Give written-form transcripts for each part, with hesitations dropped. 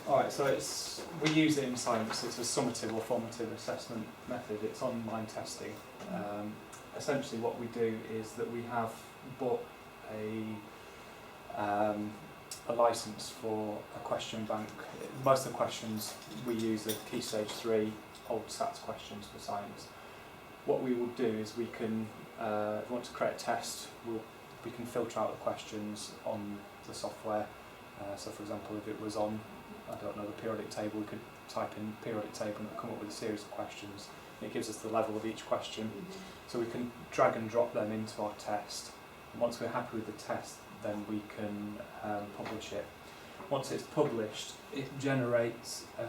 Alright, so we use it in science. It's a summative or formative assessment method. It's online testing. Essentially what we do is that we have bought a license for a question bank. Most of the questions we use are Key Stage 3 old SATs questions for science. What we will do is we can, if we want to create a test, we can filter out the questions on the software. So for example, if it was on, I don't know, the periodic table, we could type in periodic table and it'll come up with a series of questions. It gives us the level of each question. So we can drag and drop them into our test. And once we're happy with the test, then we can publish it. Once it's published, it generates, if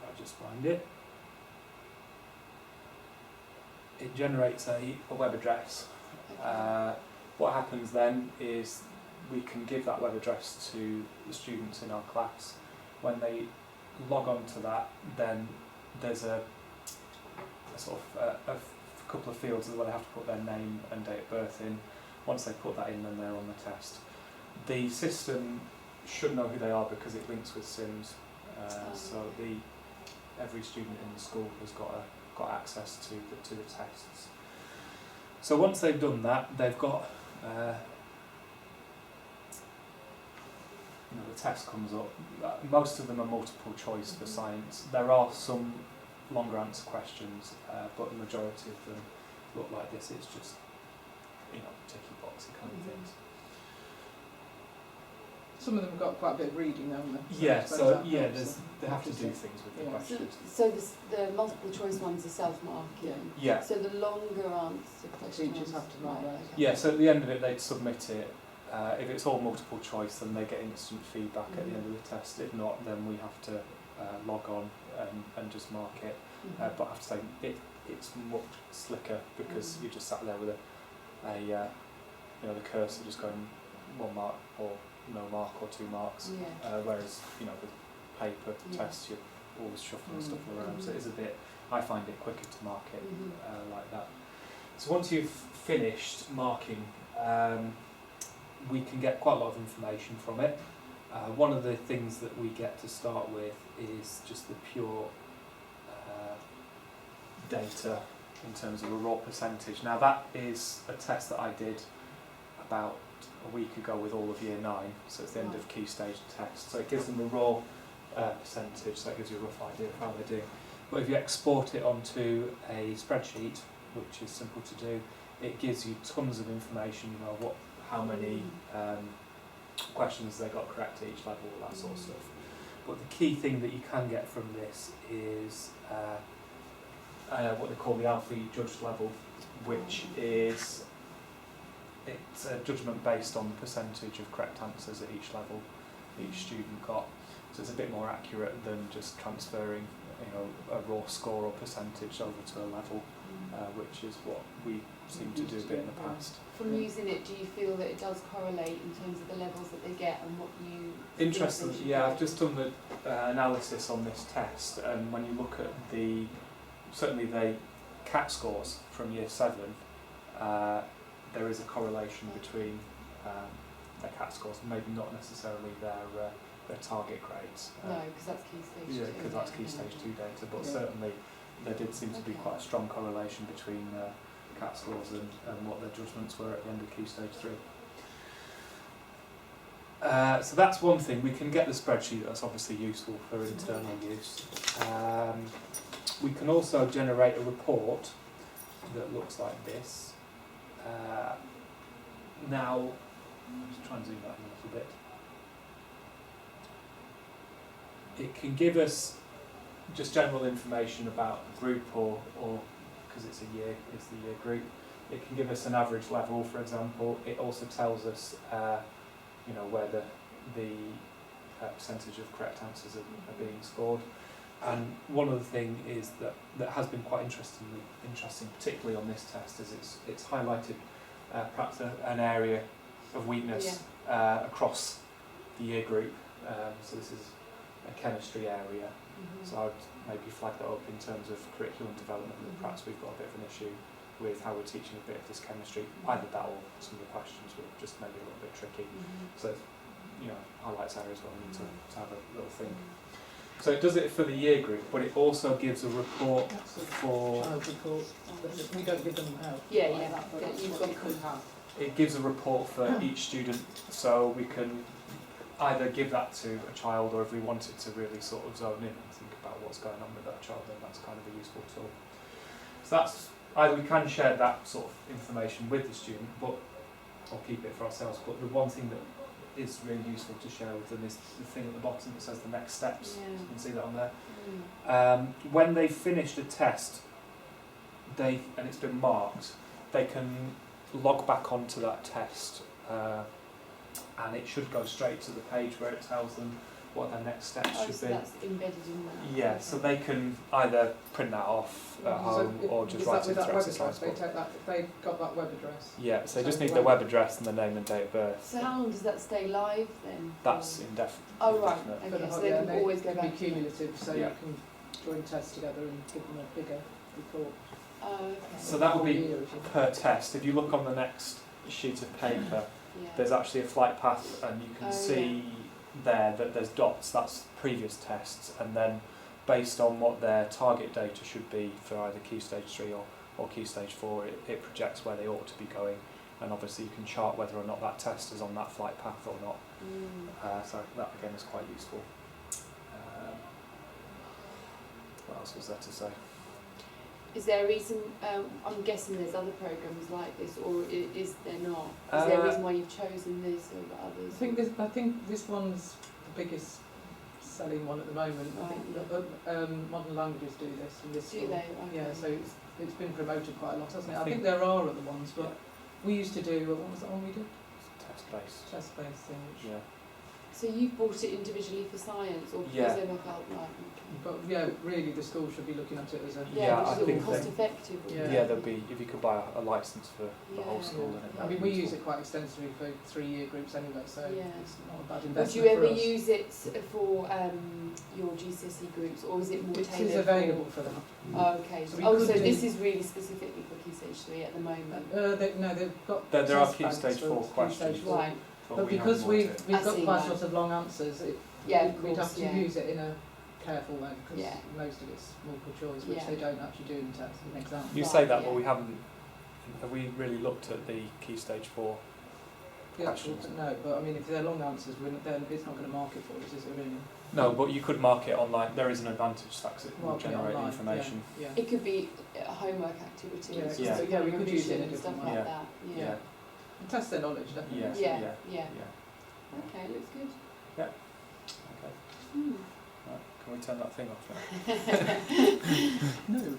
I just find it, it generates a web address. What happens then is we can give that web address to the students in our class. When they log on to that, then there's a couple of fields where they have to put their name and date of birth in. Once they put that in, then they're on the test. The system should know who they are because it links with Sims. So every student in the school has got access to the tests. So once they've done that, they've got the test comes up. Most of them are multiple choice for science. There are some longer answer questions, but the majority of them look like this. It's just ticky boxy kind of things. Some of them have got quite a bit of reading, haven't they? Yeah, they have to do things with the questions. So the multiple choice ones are self-marking. Yeah. So the longer answer questions. Teachers have to mark those. Yeah. So at the end of it, they'd submit it. If it's all multiple choice, then they get instant feedback at the end of the test. If not, then we have to log on and just mark it. But I have to say, it's much slicker because you just sat there with the cursor just going 1 mark or no mark or 2 marks. Whereas with paper tests, you're always shuffling stuff around. So it is I find it quicker to mark it like that. So once you've finished marking, we can get quite a lot of information from it. One of the things that we get to start with is just the pure data in terms of a raw percentage. Now that is a test that I did about a week ago with all of year 9, so it's the end of key stage test. So it gives them a raw percentage, so that gives you a rough idea of how they do. But if you export it onto a spreadsheet, which is simple to do, it gives you tons of information, how many questions they got correct at each level, all that sort of stuff. But the key thing that you can get from this is what they call the Alfie judged level, which is it's a judgment based on the percentage of correct answers at each level each student got. So it's a bit more accurate than just transferring a raw score or percentage over to a level, which is what we seem to do a bit in the past. From using it, do you feel that it does correlate in terms of the levels that they get and what you... Interesting, yeah, I've just done the analysis on this test, and when you look at certainly the CAT scores from year 7, there is a correlation between their CAT scores, maybe not necessarily their target grades. No, because that's key stage 2. Yeah, because that's key stage 2 data, but certainly there did seem to be quite a strong correlation between CAT scores and what their judgments were at the end of key stage 3. So that's one thing. We can get the spreadsheet. That's obviously useful for internal use. We can also generate a report that looks like this. Now, I'll just try and zoom that in a little bit. It can give us just general information about the group, or because it's the year group. It can give us an average level, for example. It also tells us, where the percentage of correct answers are being scored. And one other thing is that has been quite interesting, particularly on this test, is it's highlighted perhaps an area of weakness across the year group. So this is a chemistry area. So I would maybe flag that up in terms of curriculum development, that perhaps we've got a bit of an issue with how we're teaching a bit of this chemistry. Either that or some of the questions were just maybe a little bit tricky. So highlights areas where we need to have a little think. So it does it for the year group, but it also gives a report That's a for. child report. We don't give them out. Yeah, like yeah. that, but Yeah, that's you've what got you could have. It gives a report for each student, so we can either give that to a child, or if we wanted to really sort of zone in and think about what's going on with that child, then that's kind of a useful tool. So that's either we can share that sort of information with the student, or keep it for ourselves. But the one thing that is really useful to share with them is the thing at the bottom that says the next steps. Yeah. You can see that on there. When they finished a test, and it's been marked, they can log back onto that test, and it should go straight to the page where it tells them what their next steps should so be. that's embedded in that. Yeah, so they can either print that off at home or just write it with that through web exercise address, they book. take that, they've got that web address. Yeah, so they just So need their web address and the name and date of birth. So how long does that stay live then? That's indefinite. Oh right, indefinite. okay, so they can always go It can back. be cumulative, so Yeah. you can join tests together and give them a bigger report. Oh, okay. So that would be Year, if you- per test. If you look on the next sheet of paper, Yeah. there's actually a flight path, and you can Oh, see there that there's dots. That's previous tests, and then based on what their target data should be for either Key Stage 3 or Key Stage 4, it projects where they ought to be going, and obviously you can chart whether or not that test is on that flight path or not. So that again is quite useful. What else was there to say? Is there a reason, I'm guessing there's other programmes like this, or is there not? Is there a reason why you've chosen this over others? I think this one's the biggest selling one at the moment. I think modern languages do this in this Do school. they? Okay. Yeah, so it's been promoted quite a lot, hasn't it? I I think think- there are other ones, but we used to do, what was that one we did? Test based. Test-based thing, which Yeah. So you bought it individually for science, or because Yeah. Emma felt like, But yeah, really the school should be looking at it as a... Yeah, because I it think was cost they- effective. Yeah. Yeah, there'd be, if you could buy a licence for the whole Yeah. school, then I that'd mean, be we useful. use it quite extensively for 3-year groups anyway, so Yeah. it's not a bad Would investment you ever for us. use it for your GCSE groups, or is it more It tailored? is available for them. Oh, okay. So we So, could do- this is really specifically for Key Stage 3 at the moment. No, they've got There are test Key banks Stage for 4 Key questions. Stage 4. Right. But we because haven't we've bought it. I got see, quite right. a lot of long answers, Yeah, of we'd course, have to yeah. use it in a careful way, because Yeah. most of it's multiple choice, which Yeah. they don't actually do in tests and exams. You Right, say that, yeah. but we haven't. Have we really looked at the Key Stage 4? The actual, questions. no, but I mean, if they're long answers, then it's not going to mark it for us, is it really? No, but you could mark it online. There is an advantage to that 'cause it will Mark it generate online, information. Yeah. It could be homework activities, Yeah, just yeah. to Yeah, we kind of could use it in a revision and stuff different like way. that. Yeah. Yeah. And test their knowledge, definitely. Yeah. Yeah. Yeah. Yeah. Yeah. Okay, looks good. Okay. Hmm. Right. Can we turn that thing off now? No.